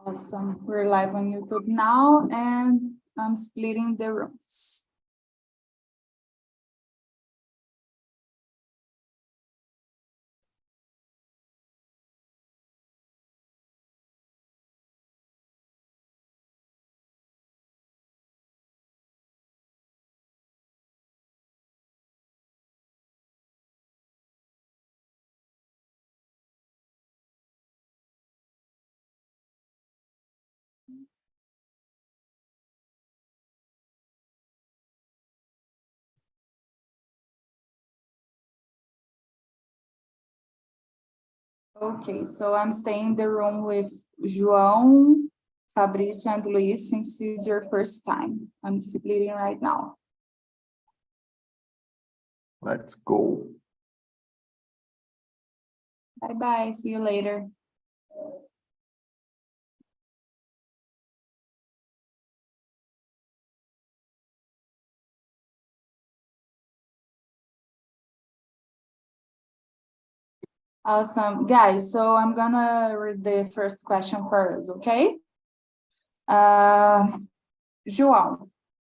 Awesome. We're live on YouTube now, and I'm splitting the rooms. Okay, so I'm staying in the room with João, Fabrício, and Luis since it's your first time. I'm splitting right now. Let's go. Bye-bye, see you later. Awesome, guys, so I'm gonna read the first question for us, okay? João,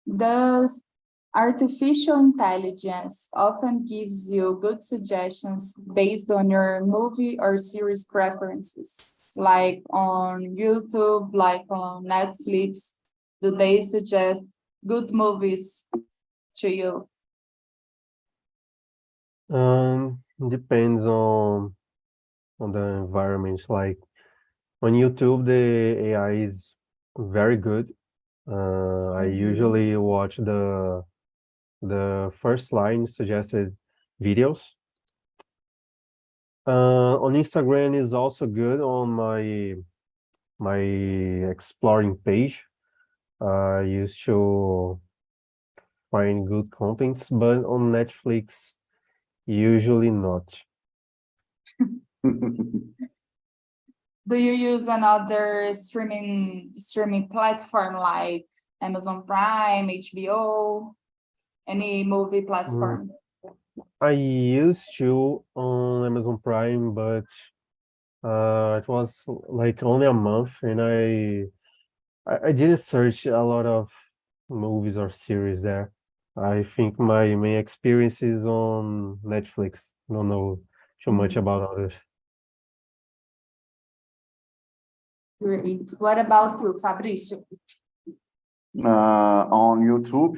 does artificial intelligence often gives you good suggestions based on your movie or series preferences, like on YouTube, like on Netflix? Do they suggest good movies to you? Depends on the environment. Like on YouTube, the AI is very good. I usually watch the first line suggested videos. On Instagram is also good on my exploring page. I used to find good contents, but on Netflix, usually not. Do you use another streaming platform like Amazon Prime, HBO, any movie platform? I used to on Amazon Prime, but it was like only a month, and I didn't search a lot of movies or series there. I think my main experience is on Netflix. I don't know too much about others. Great. What about you, Fabrício? On YouTube,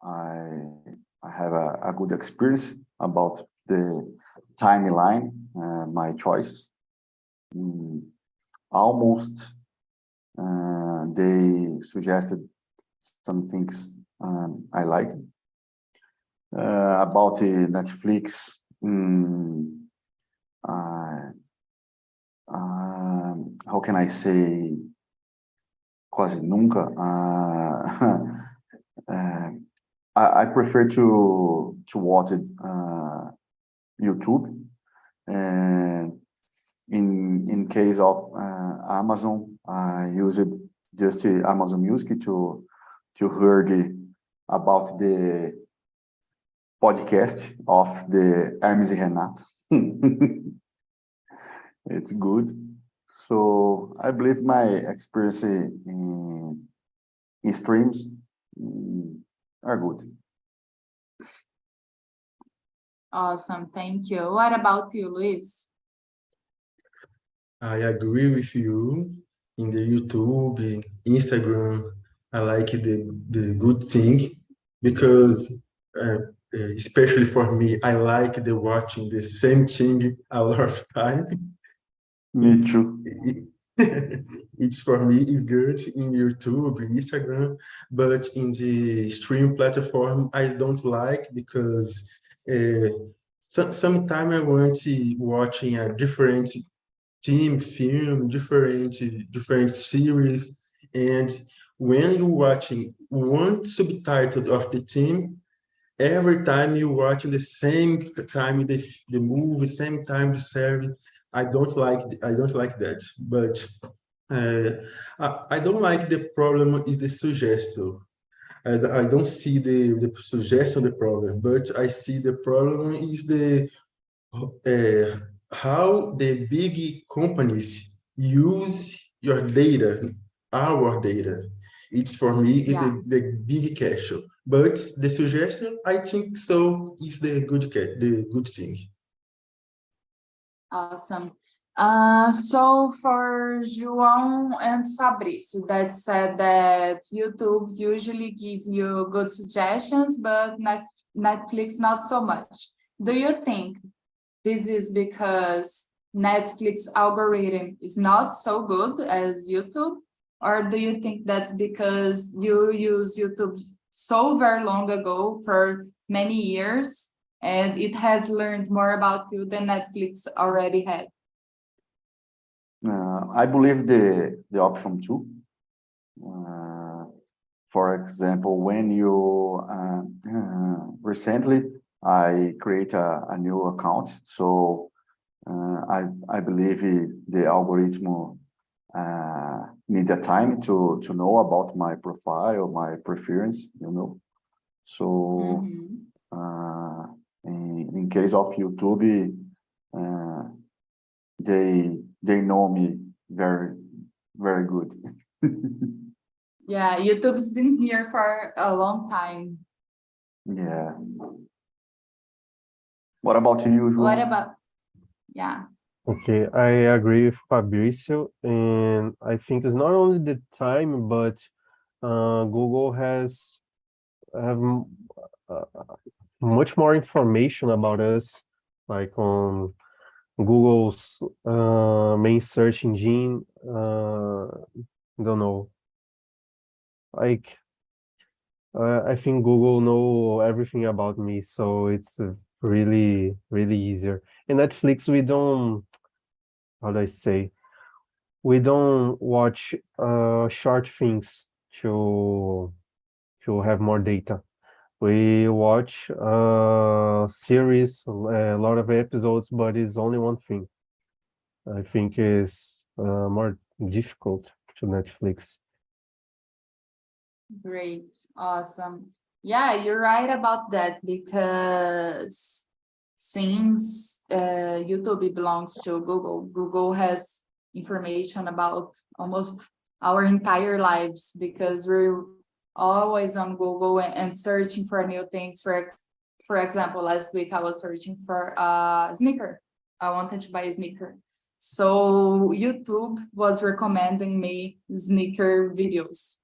I have a good experience about the timeline, my choices. Almost they suggested some things I like. About the Netflix, how can I say? Quase nunca. I prefer to watch it YouTube, and in case of Amazon, I use it just Amazon Music to hear about the podcast of the Hermes e Renato. It's good. So I believe my experience in streams are good. Awesome, thank you. What about you, Luis? I agree with you. In the YouTube, Instagram, I like the good thing because, especially for me, I like the watching the same thing a lot of time. Me too. It's for me is good in YouTube, Instagram, but in the stream platform I don't like because sometimes I want to watching a different team film, different series, and when you're watching one subtitle of the team, every time you're watching the same time the movie, same time the series. I don't like that, but I don't like the problem is the suggestion. I don't see the suggestion the problem, but I see the problem is the how the big companies use your data, our data. It's for me, it's Yeah. the big question. But the suggestion, I think so, is the good thing. Awesome. So for João and Fabrício, that said that YouTube usually give you good suggestions, but Netflix not so much. Do you think this is because Netflix algorithm is not so good as YouTube? Or do you think that's because you use YouTube so very long ago for many years and it has learned more about you than Netflix already had? I believe the option two. For example, when you recently I create a new account, so I believe the algorithm need a time to know about my profile, my preference, So in case of YouTube, they know me very, very good. Yeah, YouTube's been here for a long time. Yeah. What about you, João? What about, yeah. Okay, I agree with Fabrício, and I think it's not only the time, but Google have much more information about us, like on Google's main search engine. Don't know. Like, I think Google know everything about me, so it's really, really easier. In Netflix, we don't, how do I say? We don't watch short things to have more data. We watch series, a lot of episodes, but it's only one thing. I think is more difficult to Netflix. Great, awesome. Yeah, you're right about that because since YouTube belongs to Google, Google has information about almost our entire lives because we're always on Google and searching for new things. For example, last week I was searching for a sneaker. I wanted to buy a sneaker. So YouTube was recommending me sneaker videos.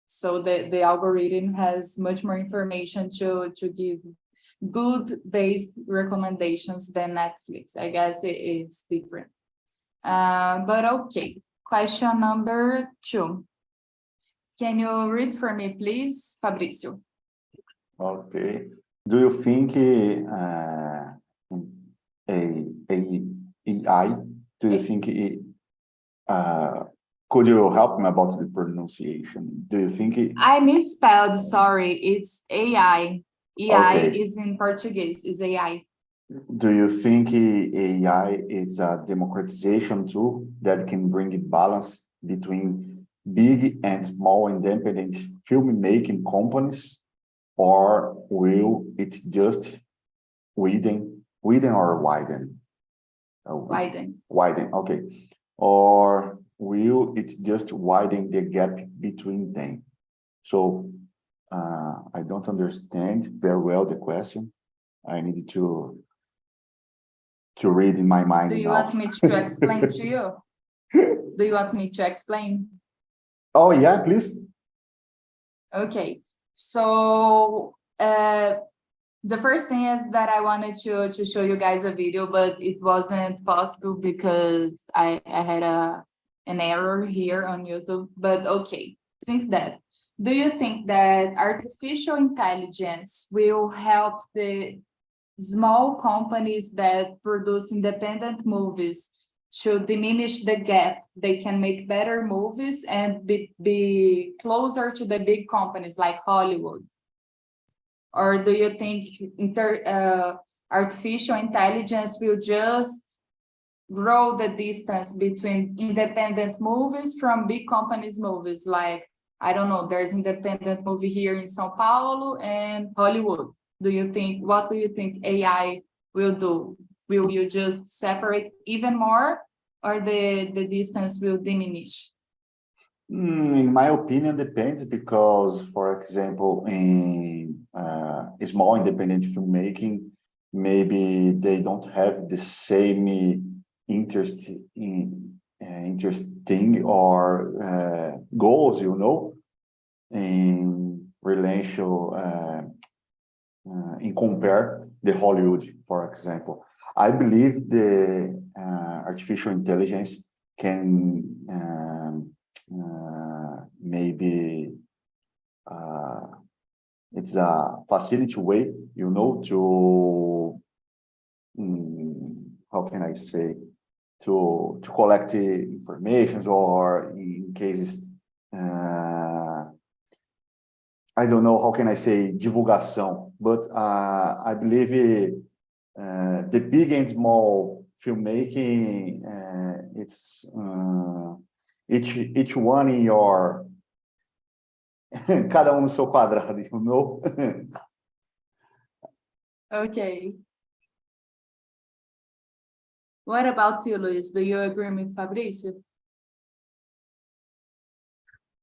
So the algorithm has much more information to give good based recommendations than Netflix. I guess it's different. But okay, question number 2. Can you read for me, please, Fabrício? Okay. Do you think AI? Do you think could you help me about the pronunciation? Do you think I misspelled, sorry. It's AI. AI Okay. is in Portuguese, is AI. Do you think AI is a democratization tool that can bring a balance between big and small independent filmmaking companies, or will it just widen or widen? Widen, okay. Or will it just widen the gap between them? So I don't understand very well the question. I need to read in my mind. Do you now. want me to explain to you? Do you want me to explain? Oh, yeah, please. Okay, so the first thing is that I wanted to show you guys a video, but it wasn't possible because I had an error here on YouTube. But okay, since that, do you think that artificial intelligence will help the small companies that produce independent movies to diminish the gap? They can make better movies and be closer to the big companies like Hollywood? Or do you think artificial intelligence will just grow the distance between independent movies from big companies' movies? Like, I don't know, there's independent movie here in São Paulo and Hollywood. What do you think AI will do? Will you just separate even more, or the distance will diminish? In my opinion, depends because, for example, in small independent filmmaking, maybe they don't have the same interest in interesting or goals, you know, in relation in compare the Hollywood, for example. I believe the artificial intelligence can maybe it's a facility way, you know, to how can I say, to collect information, or in cases I don't know how can I say divulgação, but I believe the big and small filmmaking, it's each one in your cada no seu quadrado, you know. Okay. What about you, Luis? Do you agree with Fabrício?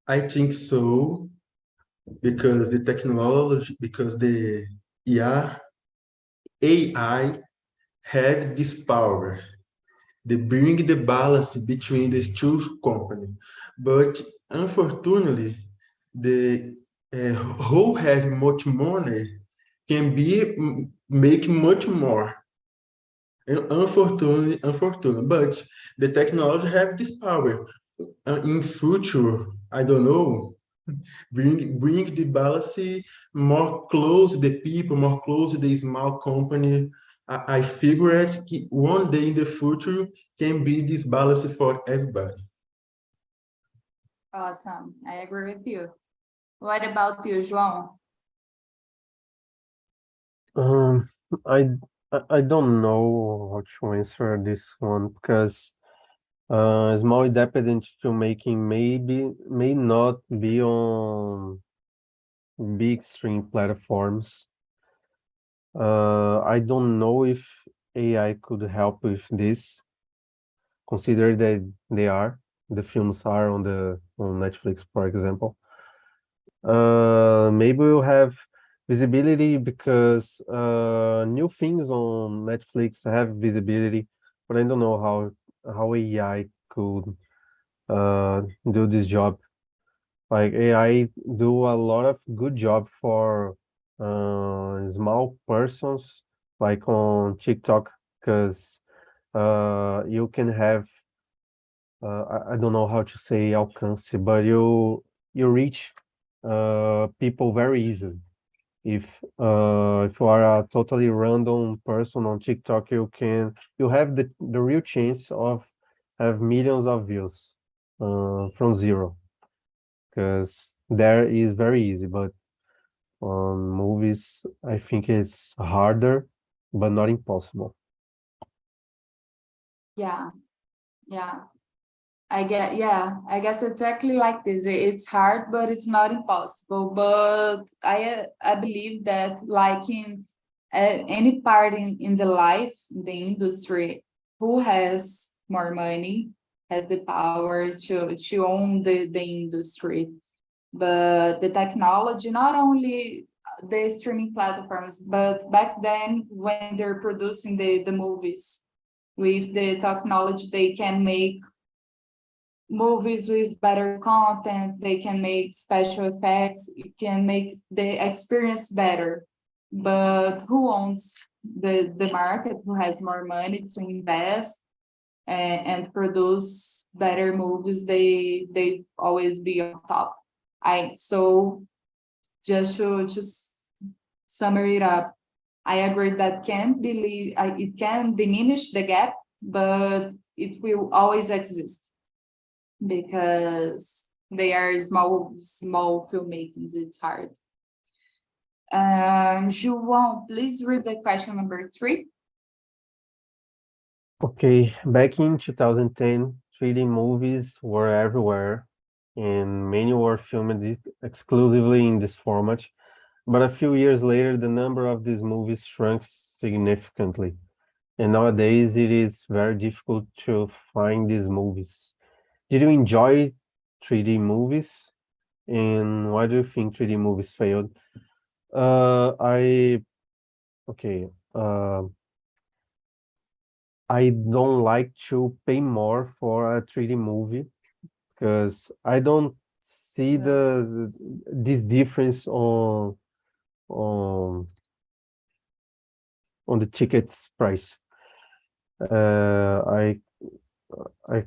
I think so, because the technology, because the AI have this power. They bring the balance between these two companies. But unfortunately, the who have much money can be make much more. Unfortunately, but the technology have this power. In future, I don't know, bring the balance more close to the people, more close to the small company. I figured one day in the future can be this balance for everybody. Awesome. I agree with you. What about you, João? Um, I I don't know how to answer this one because small independent filmmaking may not be on big stream platforms. I don't know if AI could help with this, consider that the films are on Netflix, for example. Maybe we'll have visibility because new things on Netflix have visibility, but I don't know how AI could do this job. Like AI do a lot of good job for small persons, like on TikTok, because you can have I don't know how to say alcance, but you reach people very easily. If you are a totally random person on TikTok, you have the real chance of have millions of views from zero, because there is very easy, but on movies I think it's harder, but not impossible. Yeah, yeah. I guess exactly like this. It's hard, but it's not impossible. But I believe that like in any part in the life, in the industry, who has more money has the power to own the industry. But the technology, not only the streaming platforms, but back then when they're producing the movies, with the technology, they can make movies with better content, they can make special effects, it can make the experience better. But who owns the market, who has more money to invest and produce better movies, they always be on top. So just to summary it up, I agree that it can diminish the gap, but it will always exist because they are small filmmakings. It's hard. João, please read the question number 3. Okay, back in 2010, 3D movies were everywhere, and many were filmed exclusively in this format. But a few years later, the number of these movies shrunk significantly, and nowadays it is very difficult to find these movies. Did you enjoy 3D movies, and why do you think 3D movies failed? Okay. I don't like to pay more for a 3D movie because I don't see this difference on the tickets price. I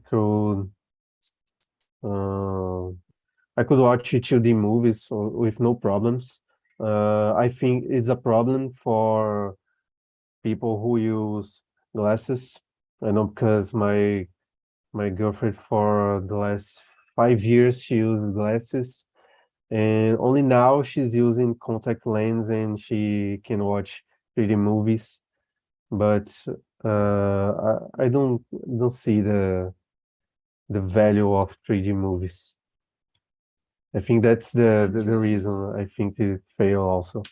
could watch 2D movies with no problems. I think it's a problem for people who use glasses. I know because my girlfriend for the last 5 years she used glasses, and only now she's using contact lens and she can watch 3D movies. But I don't see the value of 3D movies. I think that's the reason I think it failed also.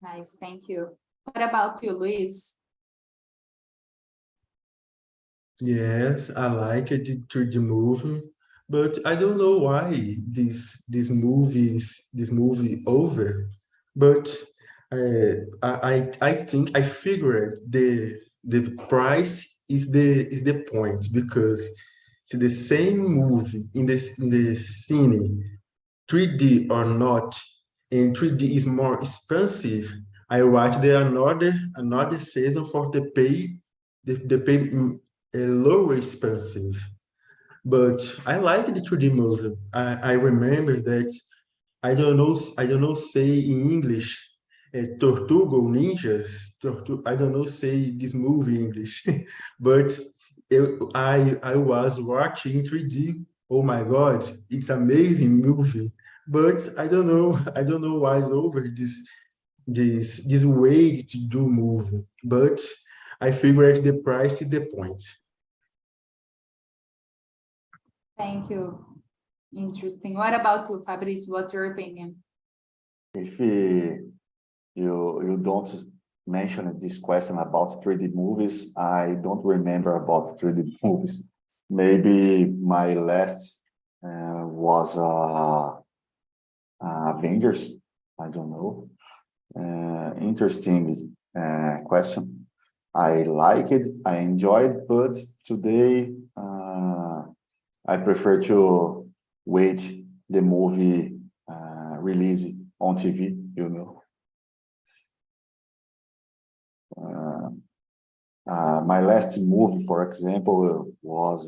Nice, thank you. What about you, Luis? Yes, I like it, the 3D movie, but I don't know why this movie over. But I think I figured the price is the point, because it's the same movie in the cine, 3D or not, and 3D is more expensive. I watched another season for the pay lower expensive. But I like the 3D movie. I remember that I don't know say in English, Tortuga ou Ninjas. I don't know say this movie in English, but I was watching in 3D. Oh my God, it's amazing movie. But I don't know why it's over this way to do movie. But I figured the price is the point. Thank you. Interesting. What about you, Fabrice? What's your opinion? If you don't mention this question about 3D movies, I don't remember about 3D movies. Maybe my last was Avengers. I don't know. Interesting question. I like it. I enjoy it, but today I prefer to wait the movie release on TV. You know. My last movie, for example, was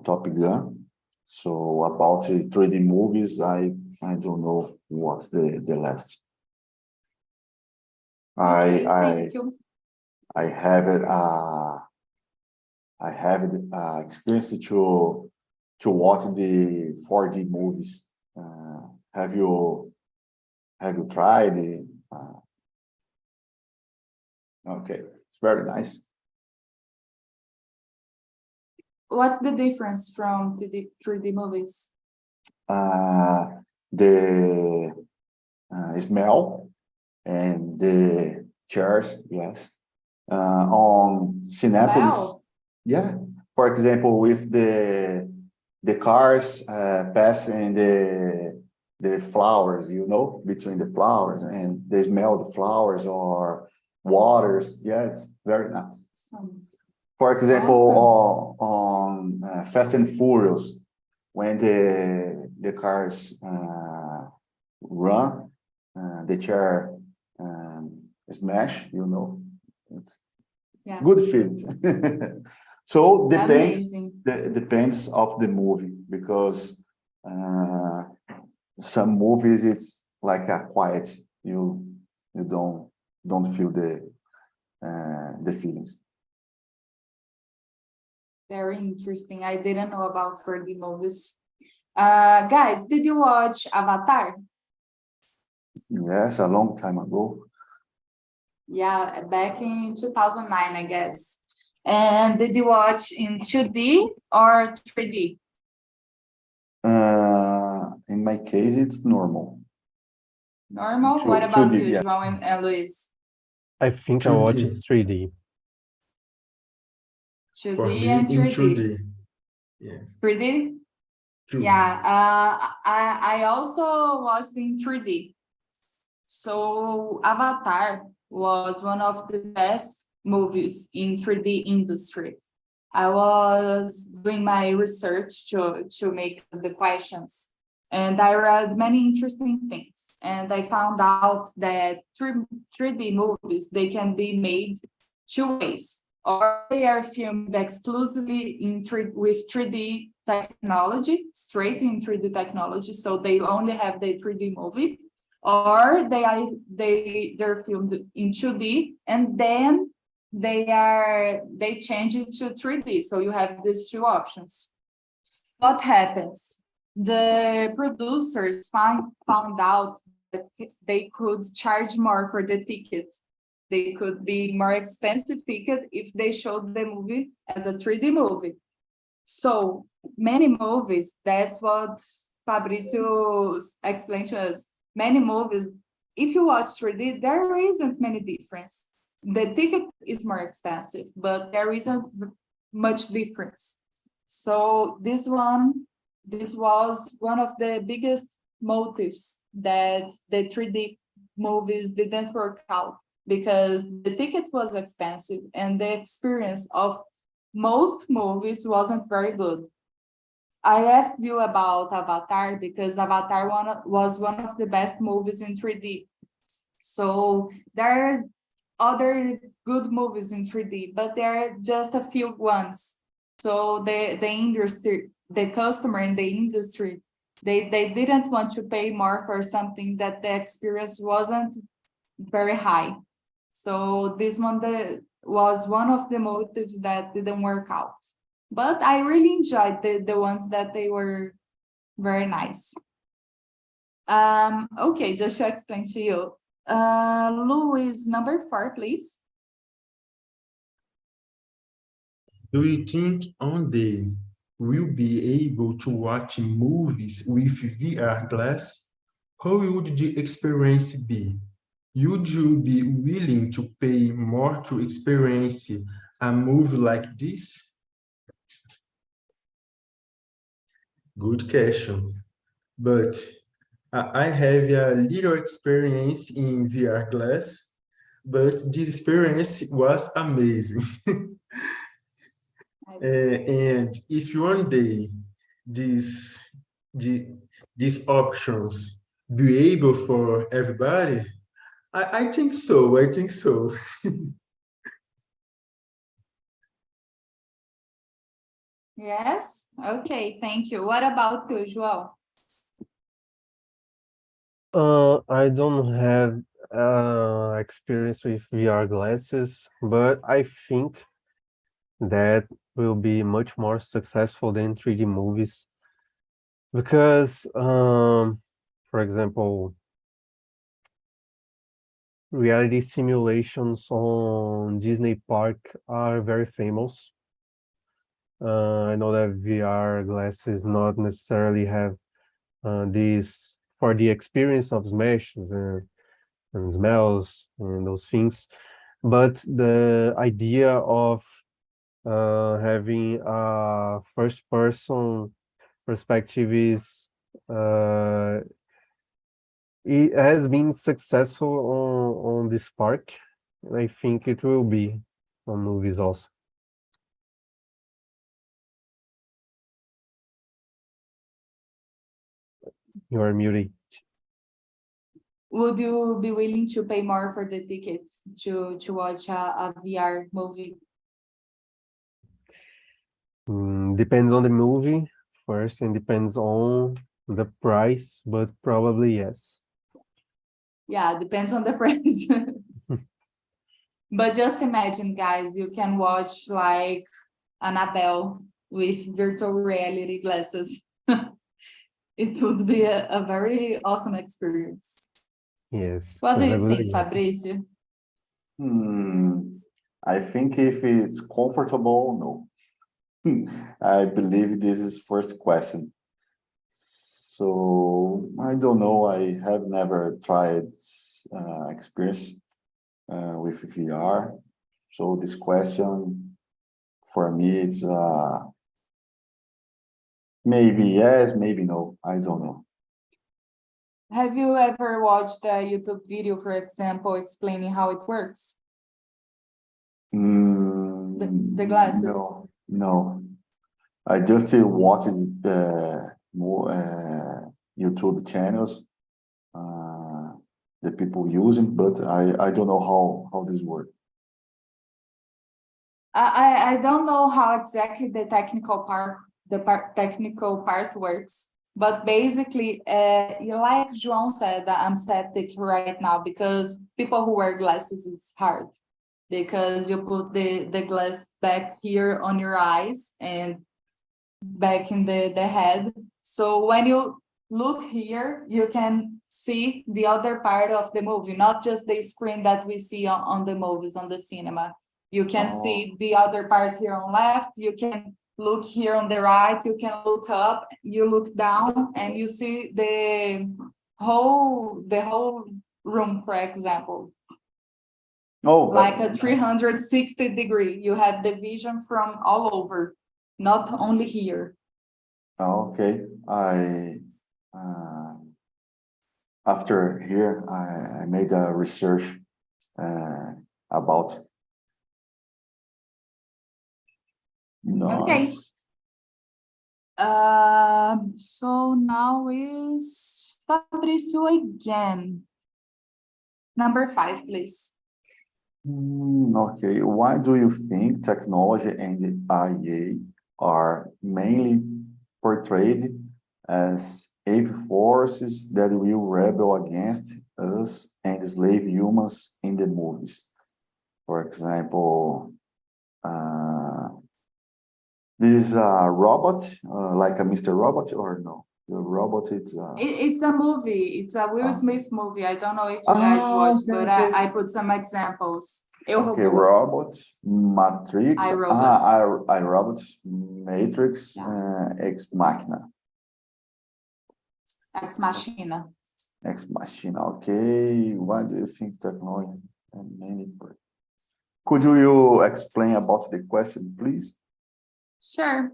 Top Gun. So about 3D movies, I don't know what's the last. Okay, I thank you. I have it. I have experience to watch the 4D movies. Have you tried it? Okay, it's very nice. What's the difference from the 3D movies? The smell and the chairs, yes. On Cinépolis, Smell? yeah. For example, if the cars passing the flowers, you know, between the flowers, and they smell the flowers or waters. Yes, very nice. Awesome. For example, on Fast and Furious, when the cars run, the chair smash, you know, it's good feelings. So Amazing. depends of the movie, because some movies it's like a quiet, you don't feel the feelings. Very interesting. I didn't know about 3D movies. Guys, did you watch Avatar? Yes, a long time ago. Yeah, back in 2009, I guess. And did you watch in 2D or 3D? In my case, it's normal. Normal? What about 2D, you, yeah. João and Luis? I think I 2D. watched 3D. For 2D me, and in 3D. 2D. Yes. 3D? True. Yeah, I also watched in 3D. So Avatar was one of the best movies in 3D industry. I was doing my research to make the questions, and I read many interesting things. And I found out that 3D movies, they can be made two ways, or they are filmed exclusively with 3D technology, straight in 3D technology, so they only have the 3D movie, or they're filmed in 2D, and then they change it to 3D. So you have these two options. What happens? The producers found out that they could charge more for the ticket. They could be more expensive ticket if they showed the movie as a 3D movie. So many movies, that's what Fabricio explained to us. Many movies, if you watch 3D, there isn't many difference. The ticket is more expensive, but there isn't much difference. So this was one of the biggest motives that the 3D movies didn't work out, because the ticket was expensive and the experience of most movies wasn't very good. I asked you about Avatar because Avatar was one of the best movies in 3D. So there are other good movies in 3D, but there are just a few ones. So the industry, the customer in the industry, they didn't want to pay more for something that the experience wasn't very high. So this one was one of the motives that didn't work out. But I really enjoyed the ones that they were very nice. Okay, just to explain to you. Luis, number 4, please. Do you think one day we'll be able to watch movies with VR glass? How would the experience be? Would you be willing to pay more to experience a movie like this? Good question. But I have a little experience in VR glass, but this experience was amazing. And if one day these the, these options be able for everybody, I think so. I think so. Yes. Okay. Thank you. What about you, João? I don't have experience with VR glasses, but I think that will be much more successful than 3D movies because, for example, reality simulations on Disney Park are very famous. I know that VR glasses not necessarily have this for the experience of smashes and smells and those things, but the idea of having a first-person perspective is it has been successful on this park, and I think it will be on movies also. You are muted. Would you be willing to pay more for the ticket to watch a VR movie? Depends on the movie first, and depends on the price, but probably yes. Yeah, depends on the price. But just imagine, guys, you can watch like Annabelle with virtual reality glasses. It would be a very awesome experience. Yes. What do I you would think, agree. Fabrício? I think if it's comfortable, no. I believe this is first question. So I don't know. I have never tried experience with VR. So this question for me, Maybe yes, maybe no. I don't know. Have you ever watched a YouTube video, for example, explaining how it works? The glasses. No, no. I just watched more YouTube channels, the people using, but I don't know how this works. I don't know how exactly the technical part works, but basically, like João said, I'm septic right now because people who wear glasses, it's hard because you put the glass back here on your eyes and back in the head. So when you look here, you can see the other part of the movie, not just the screen that we see on the movies, on the cinema. You can see the other part here on left, you can look here on the right, you can look up, you look down, and you see the whole room, for example. Oh, Like a 360 degree. You have the vision from all over, not only here. okay. After here, I made a research about. Okay. Nice. So now is Fabrício again. Number 5, please. Okay. Why do you think technology and IA are mainly portrayed as evil forces that will rebel against us and enslave humans in the movies? For example, this is a robot, like a Mr. Robot, or no? The robot, it's It's a movie. It's a Will Smith movie. I don't know if you guys watched, but okay. I put some examples. Okay, Robot, Matrix, iRobot. iRobot, Matrix, Yeah. Ex Machina. Ex Machina. Ex Machina, okay. Why do you think technology and many? Could you explain about the question, please? Sure.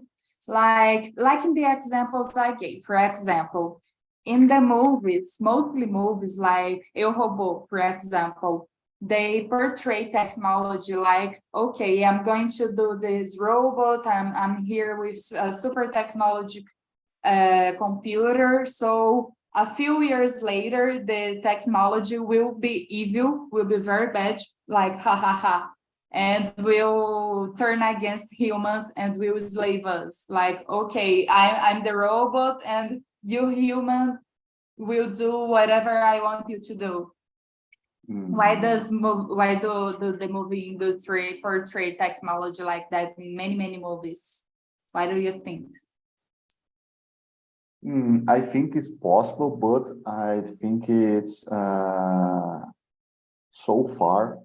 Like in the examples I gave, for example, in the movies, mostly movies like Eu, Robô, for example, they portray technology like, okay, I'm going to do this robot, I'm here with a super technology computer, so a few years later, the technology will be evil, will be very bad, like, ha, ha, ha, and will turn against humans and will slave us. Like, okay, I'm the robot and you human will do whatever I want you to do. Why do the movie industry portray technology like that in many movies? Why do you think? I think it's possible, but I think it's so far.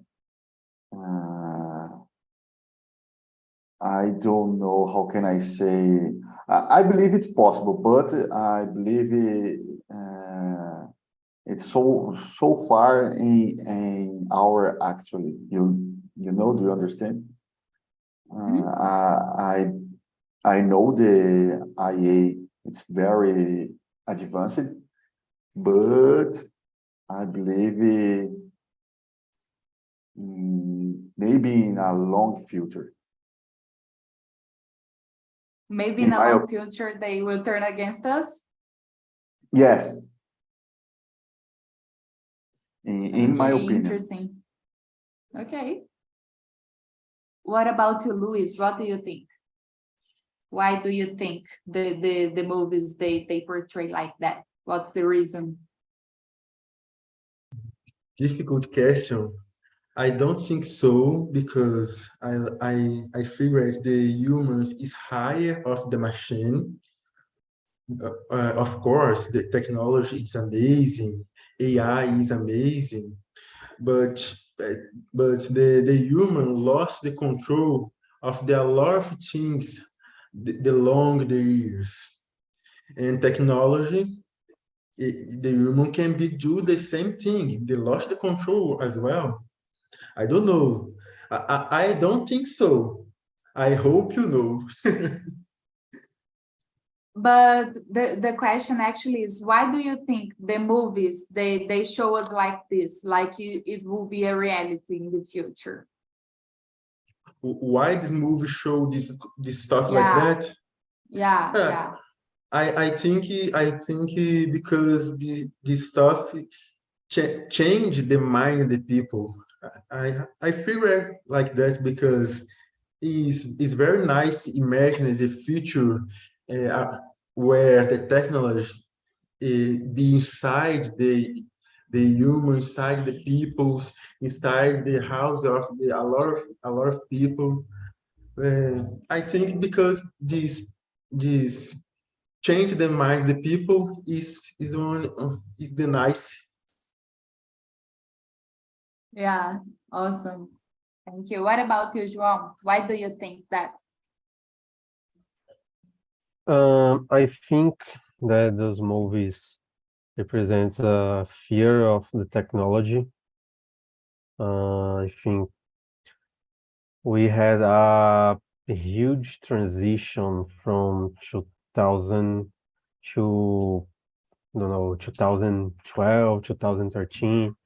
I don't know, how can I say? I believe it's possible, but I believe it's so far in our actually. You know? Do you understand? I know the IA. It's very advanced, but I believe maybe in a long future. Maybe in a long future they will turn against us? Yes. In my opinion. Interesting. Okay. What about you, Luis? What do you think? Why do you think the movies they portray like that? What's the reason? Difficult question. I don't think so, because I figured the humans is higher of the machine. Of course, the technology is amazing, AI is amazing, but the human lost the control of a lot of things the long the years. And technology, the human can do the same thing. They lost the control as well. I don't know. I don't think so. I hope you know. But the question actually is, why do you think the movies, they show us like this, like it will be a reality in the future? Why this movie show this stuff like Yeah. that? Yeah, Yeah. yeah. I think because the stuff change the mind of the people. I feel like that because it's very nice imagining the future where the technology be inside the human, inside the peoples, inside the house of a lot of people. I think because this change the mind of the people is one is the nice. Yeah, awesome. Thank you. What about you, João? Why do you think that? I think that those movies represents a fear of the technology. I think we had a huge transition from 2000 to, I don't know, 2012, 2013,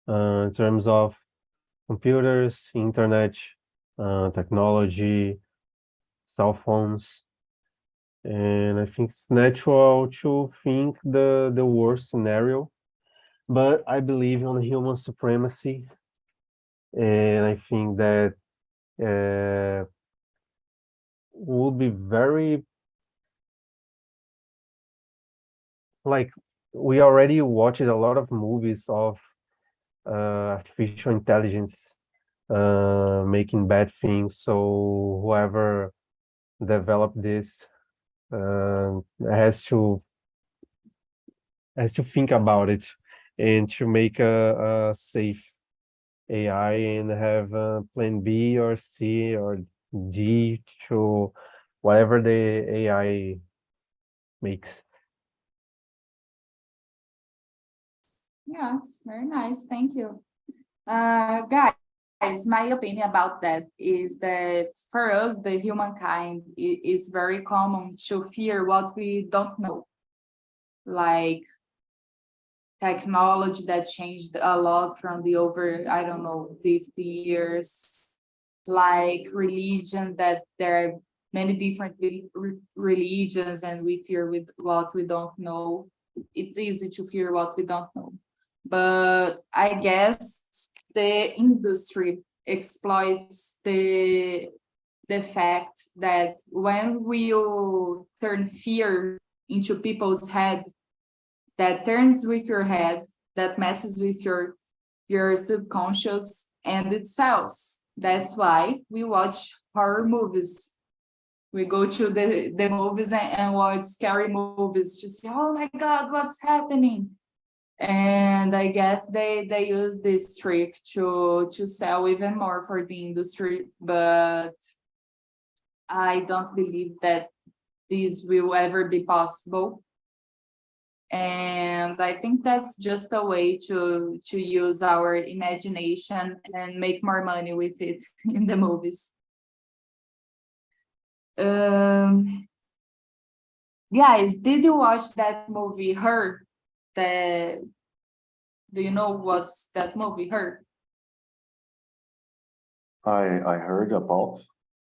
in terms of computers, internet, technology, cell phones. And I think it's natural to think the worst scenario, but I believe in human supremacy, and I think that would be very, like, we already watched a lot of movies of artificial intelligence making bad things, so whoever developed this has to think about it and to make a safe AI and have plan B or C or D to whatever the AI makes. Yeah, it's very nice. Thank you. Guys, my opinion about that is that for us, the humankind is very common to fear what we don't know. Like technology that changed a lot from the over, I don't know, 50 years. Like religion, that there are many different religions and we fear with what we don't know. It's easy to fear what we don't know. But I guess the industry exploits the fact that when we turn fear into people's head, that turns with your head, that messes with your subconscious, and it sells. That's why we watch horror movies. We go to the movies and watch scary movies to see, oh my God, what's happening? And I guess they use this trick to sell even more for the industry, but I don't believe that this will ever be possible. And I think that's just a way to use our imagination and make more money with it in the movies. Guys, did you watch that movie, Her? Do you know what's that movie, Her? I heard about.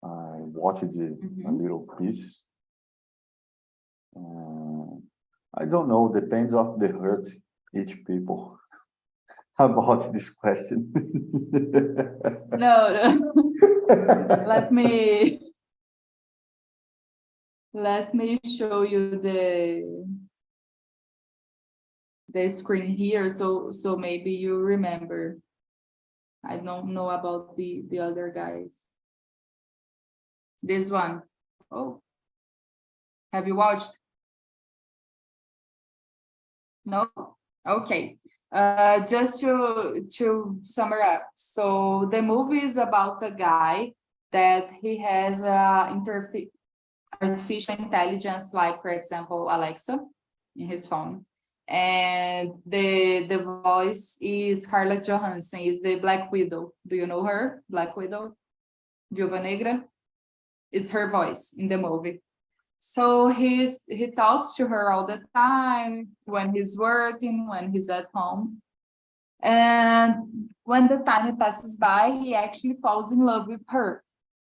I watched a little piece. I don't know. Depends of the hurt each people about this question. No. Let me show you the screen here, so maybe you remember. I don't know about the other guys. This one. Oh, have you watched? No? Okay. Just to summarize. So the movie is about a guy that he has artificial intelligence, like, for example, Alexa in his phone. And the voice is Scarlett Johansson, is the Black Widow. Do you know her? Black Widow? Viúva Negra? It's her voice in the movie. So he talks to her all the time when he's working, when he's at home. And when the time passes by, he actually falls in love with her.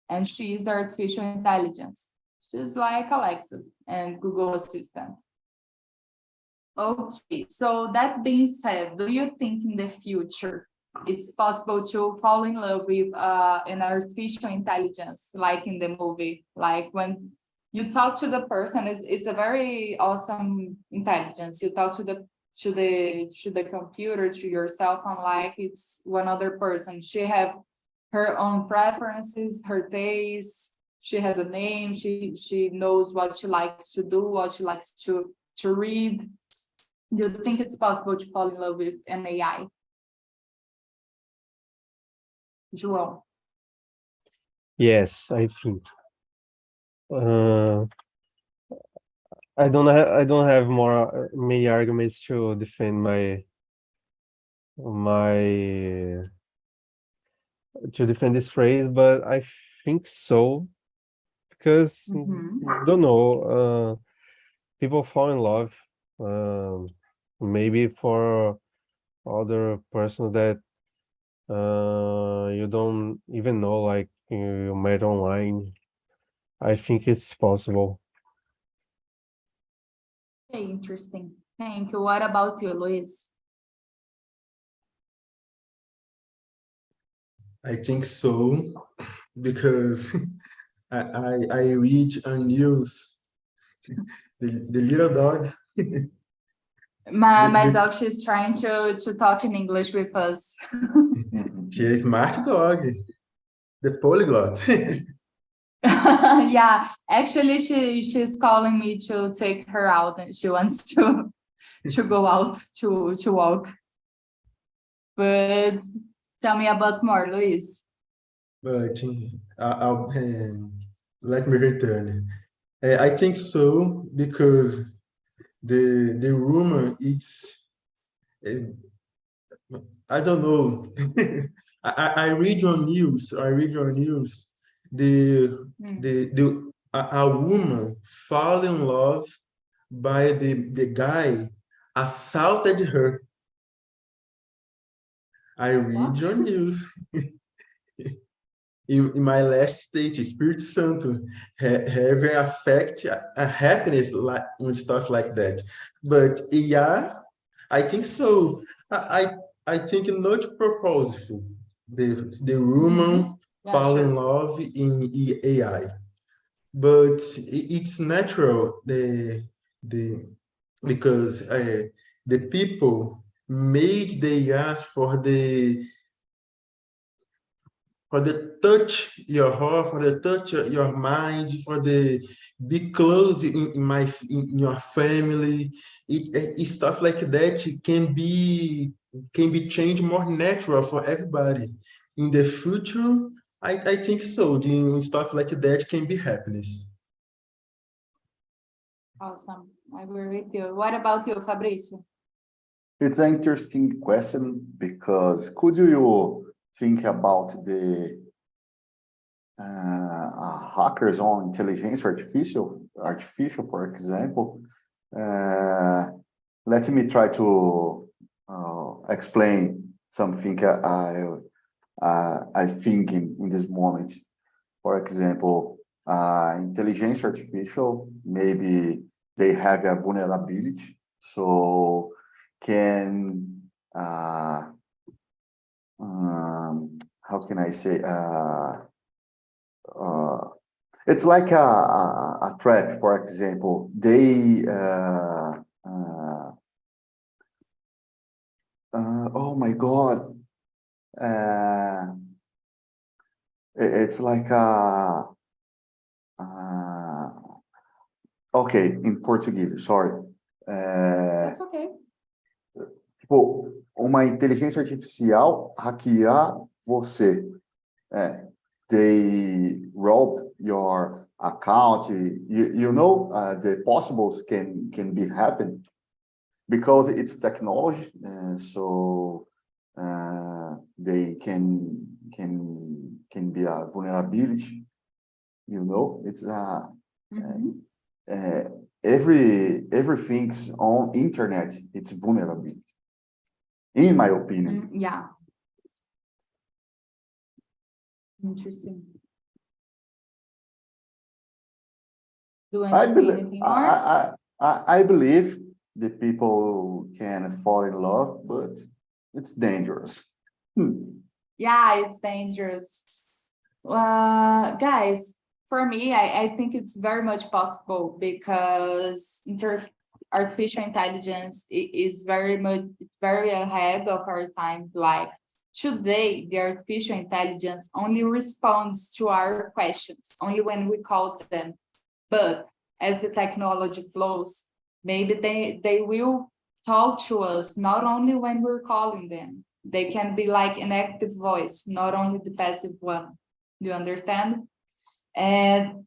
And she is artificial intelligence. She's like Alexa and Google Assistant. Okay, so that being said, do you think in the future it's possible to fall in love with an artificial intelligence, like in the movie? Like when you talk to the person, it's a very awesome intelligence. You talk to the computer, to your cell phone, like it's one other person. She have her own preferences, her tastes. She has a name. She knows what she likes to do, what she likes to read. Do you think it's possible to fall in love with an AI? João. Yes, I think. I don't have more many arguments to defend this phrase, but I think so, because don't know, people fall in love, maybe for other person that you don't even know, like you met online. I think it's possible. Okay, interesting. Thank you. What about you, Luis? I think so, because I read on news, the little dog. My dog, she's trying to talk in English with us. She is a smart dog, the polyglot. Yeah, actually, she's calling me to take her out, and she wants to go out to walk. But tell me about more, Luis. But let me return. I think so, because the rumor is, I don't know. I read your news. I read your news. A woman fall in love by the guy assaulted her. I read What? your news. In my last state, Espírito Santo, have affect a happiness like and stuff like that. But yeah, I think so. I think not purposeful. The woman Yeah, fall in sure. love in AI, but it's natural. Because the people made the AI for the touch your heart, for the touch your mind, for the be close in your family. Stuff like that can be changed more natural for everybody. In the future, I think so. The stuff like that can be happiness. Awesome. I agree with you. What about you, Fabrício? It's an interesting question, because could you think about the hackers on intelligence artificial, for example? Let me try to explain something I think in this moment. For example, intelligence artificial, maybe they have a vulnerability, so can how can I say, it's like a trap. For example, they oh my God, it's like okay, in Portuguese, sorry. That's okay. Tipo, uma inteligência artificial hackear você. They rob your account. You know, the possibles can be happen, because it's technology, so they can be a vulnerability. You know, it's everything's on internet, it's vulnerability, in my opinion. Yeah. Interesting. Do you want to say anything more? I believe the people can fall in love, but it's dangerous. Yeah, it's dangerous. Guys, for me, I think it's very much possible because artificial intelligence is very ahead of our time. Like today, the artificial intelligence only responds to our questions, only when we call them. But as the technology flows, maybe they will talk to us not only when we're calling them. They can be like an active voice, not only the passive one. Do you understand? And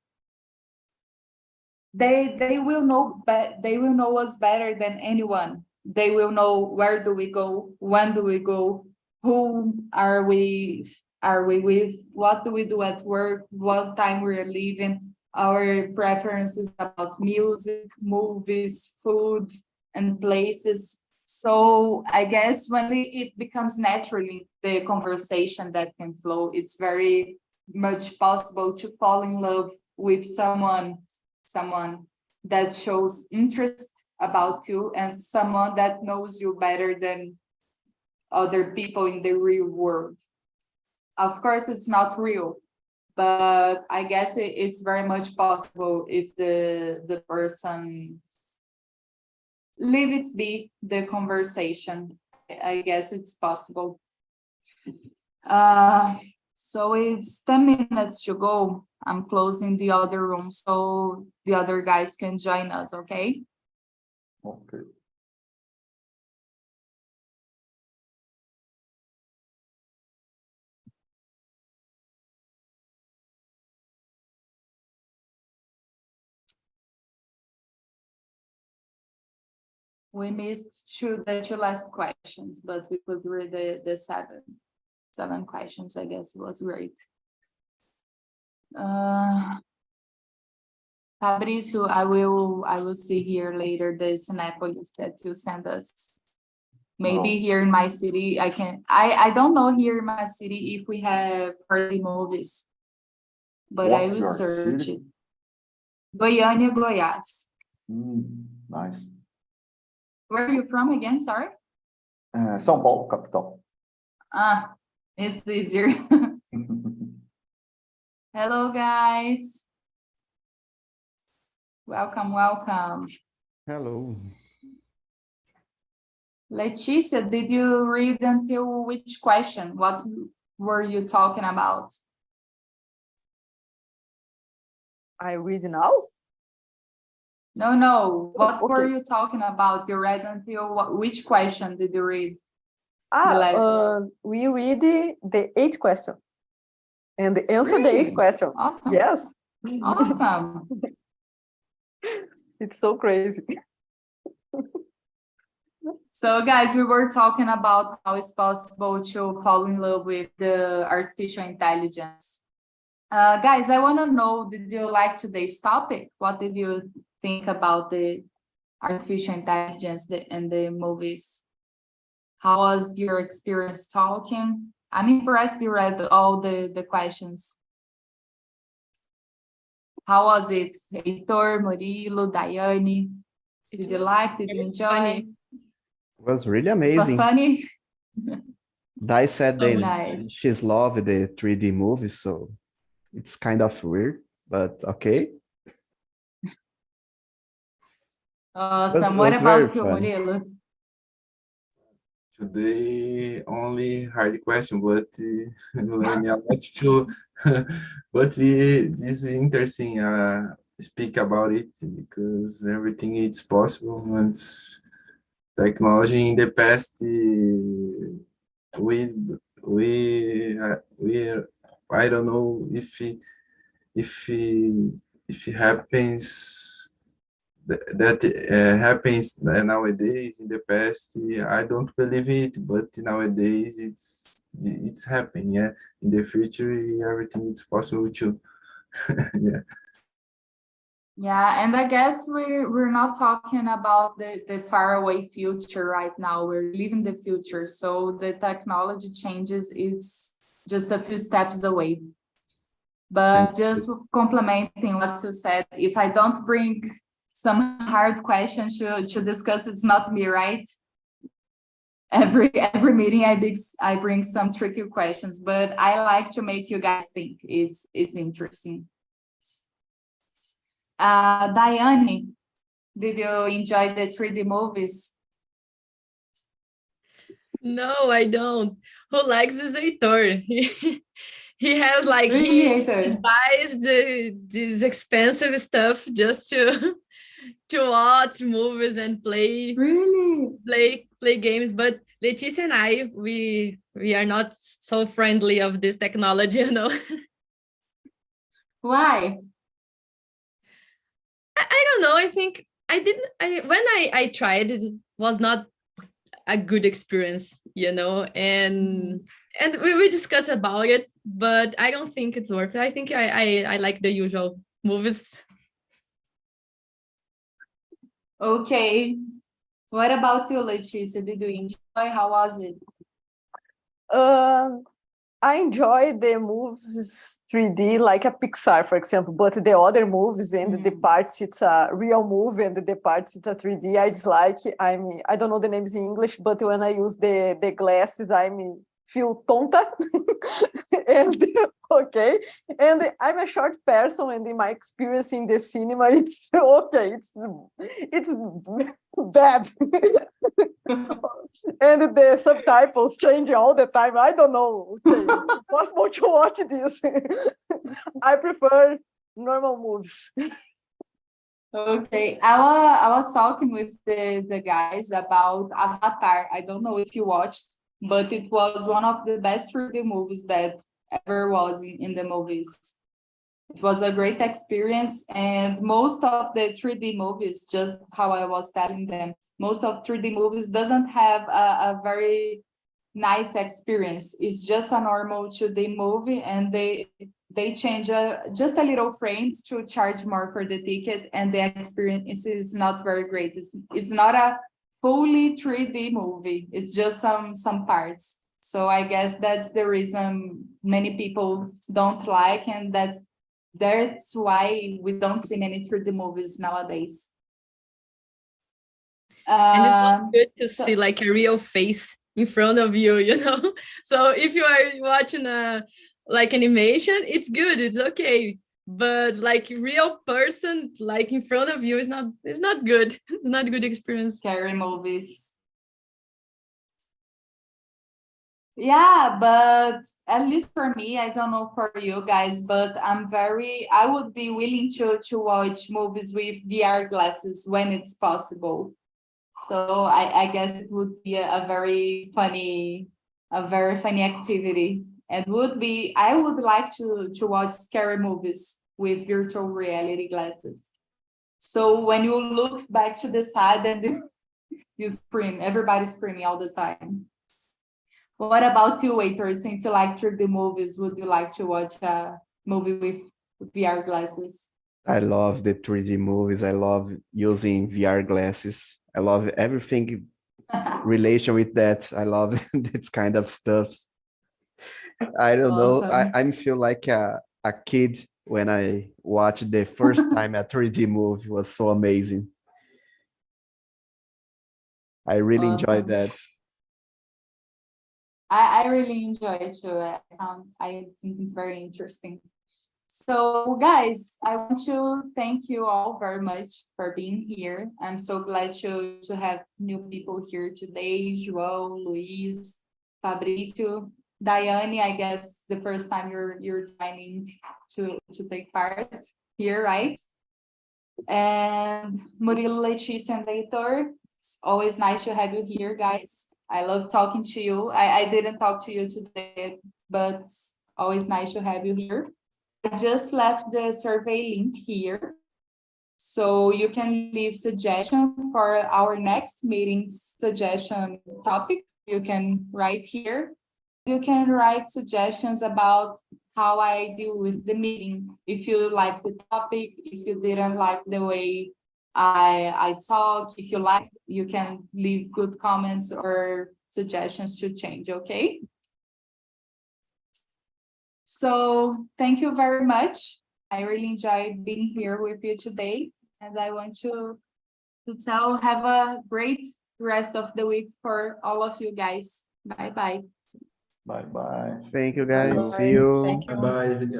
they will know, but they will know us better than anyone. They will know where do we go, when do we go, who are we with, what do we do at work, what time we're leaving, our preferences about music, movies, food, and places. So I guess when it becomes naturally the conversation that can flow, it's very much possible to fall in love with someone that shows interest about you and someone that knows you better than other people in the real world. Of course, it's not real, but I guess it's very much possible if the person leave it be the conversation. I guess it's possible. So it's 10 minutes to go. I'm closing the other room so the other guys can join us, okay? Okay. We missed the two last questions, but we could read the seven questions. I guess it was great. Fabrício, I will see here later the Cinépolis that you send us. Maybe here in my city, I don't know here in my city if we have party movies, but I will search it. Goiânia, Goiás. Nice. Where are you from again? Sorry. São Paulo, capital. It's easier. Hello, guys. Welcome, welcome. Hello. Leticia, did you read until which question? What were you talking about? I read now? No. What Okay. were you talking about? You read until which question did you read? We read the 8th question. And answer the 8 Really? questions. Awesome. Yes. Awesome. It's so crazy. So guys, we were talking about how it's possible to fall in love with the artificial intelligence. Guys, I want to know, did you like today's topic? What did you think about the artificial intelligence and the movies? How was your experience talking? I'm impressed you read all the questions. How was it? Heitor, Murilo, Daiane? Did you like? Did you enjoy? Funny. It was really It was amazing. funny? Dai said Oh, that nice. she's loved the 3D movies, so it's kind of weird, but okay. Awesome. It What was very about you, fun. Murilo? Today only hard question, but learning a lot too. But this is interesting. Speak about it because everything is possible. And technology in the past, we I don't know if it happens that happens nowadays. In the past, I don't believe it, but nowadays it's happening. Yeah, in the future, everything is possible too. Yeah. Yeah, and I guess we're not talking about the faraway future right now. We're living the future. So the technology changes, it's just a few steps away. But just complementing what you said, if I don't bring some hard questions to discuss, it's not me, right? Every meeting I bring some tricky questions, but I like to make you guys think. It's interesting. Diane, did you enjoy the 3D movies? No, I don't. Who likes this Heitor? He has like Really, he Heitor? buys this expensive stuff just to to watch movies and Really? play games. But Leticia and I, we are not so friendly of this technology, you know. Why? I don't know. I think I didn't. When I tried, it was not a good experience, you know. And we discussed about it, but I don't think it's worth it. I think I like the usual movies. Okay. What about you, Leticia? Did you enjoy? How was it? I enjoy the movies 3D, like a Pixar, for example, but the other movies and the parts it's a real movie and the parts it's a 3D, I dislike. I don't know the names in English, but when I use the glasses, I feel tonta. And okay, and I'm a short person, and in my experience in the cinema, it's okay, it's bad. And the subtitles change all the time. I don't know. Okay, it's possible to watch this. I prefer normal movies. Okay. I was talking with the guys about Avatar. I don't know if you watched, but it was one of the best 3D movies that ever was in the movies. It was a great experience, and most of the 3D movies, just how I was telling them, most of 3D movies doesn't have a very nice experience. It's just a normal 2D movie, and they change just a little frames to charge more for the ticket, and the experience is not very great. It's not a fully 3D movie. It's just some parts. So I guess that's the reason many people don't like, and that's why we don't see many 3D movies nowadays. And it's not good to So- see like a real face in front of you, you know. So if you are watching a like animation, it's good, it's okay. But like real person like in front of you is not good. It's not a good experience. Scary movies. Yeah, but at least for me, I don't know for you guys, but I would be willing to watch movies with VR glasses when it's possible. So I guess it would be a very funny activity. And I would like to watch scary movies with virtual reality glasses. So when you look back to the side and you scream, everybody's screaming all the time. What about you, Heitor? Since you like 3D movies, would you like to watch a movie with VR glasses? I love the 3D movies. I love using VR glasses. I love everything relation with that. I love this kind of stuff. I don't know. Awesome. I feel like a kid when I watched the first time a 3D movie. It was so amazing. I really enjoyed Awesome. that. I really enjoy it too. I think it's very interesting. So guys, I want to thank you all very much for being here. I'm so glad to have new people here today. João, Luis, Fabrício, Diane, I guess the first time you're joining to take part here, right? And Murilo, Letícia, and Heitor, it's always nice to have you here, guys. I love talking to you. I didn't talk to you today, but it's always nice to have you here. I just left the survey link here, so you can leave suggestions for our next meeting suggestion topic. You can write here. You can write suggestions about how I deal with the meeting. If you like the topic, if you didn't like the way I talk, if you like, you can leave good comments or suggestions to change, okay? So thank you very much. I really enjoyed being here with you today. And I want to tell, have a great rest of the week for all of you guys. Bye-bye. Bye-bye. Thank you, guys. See Bye. you. Thank you. Bye bye.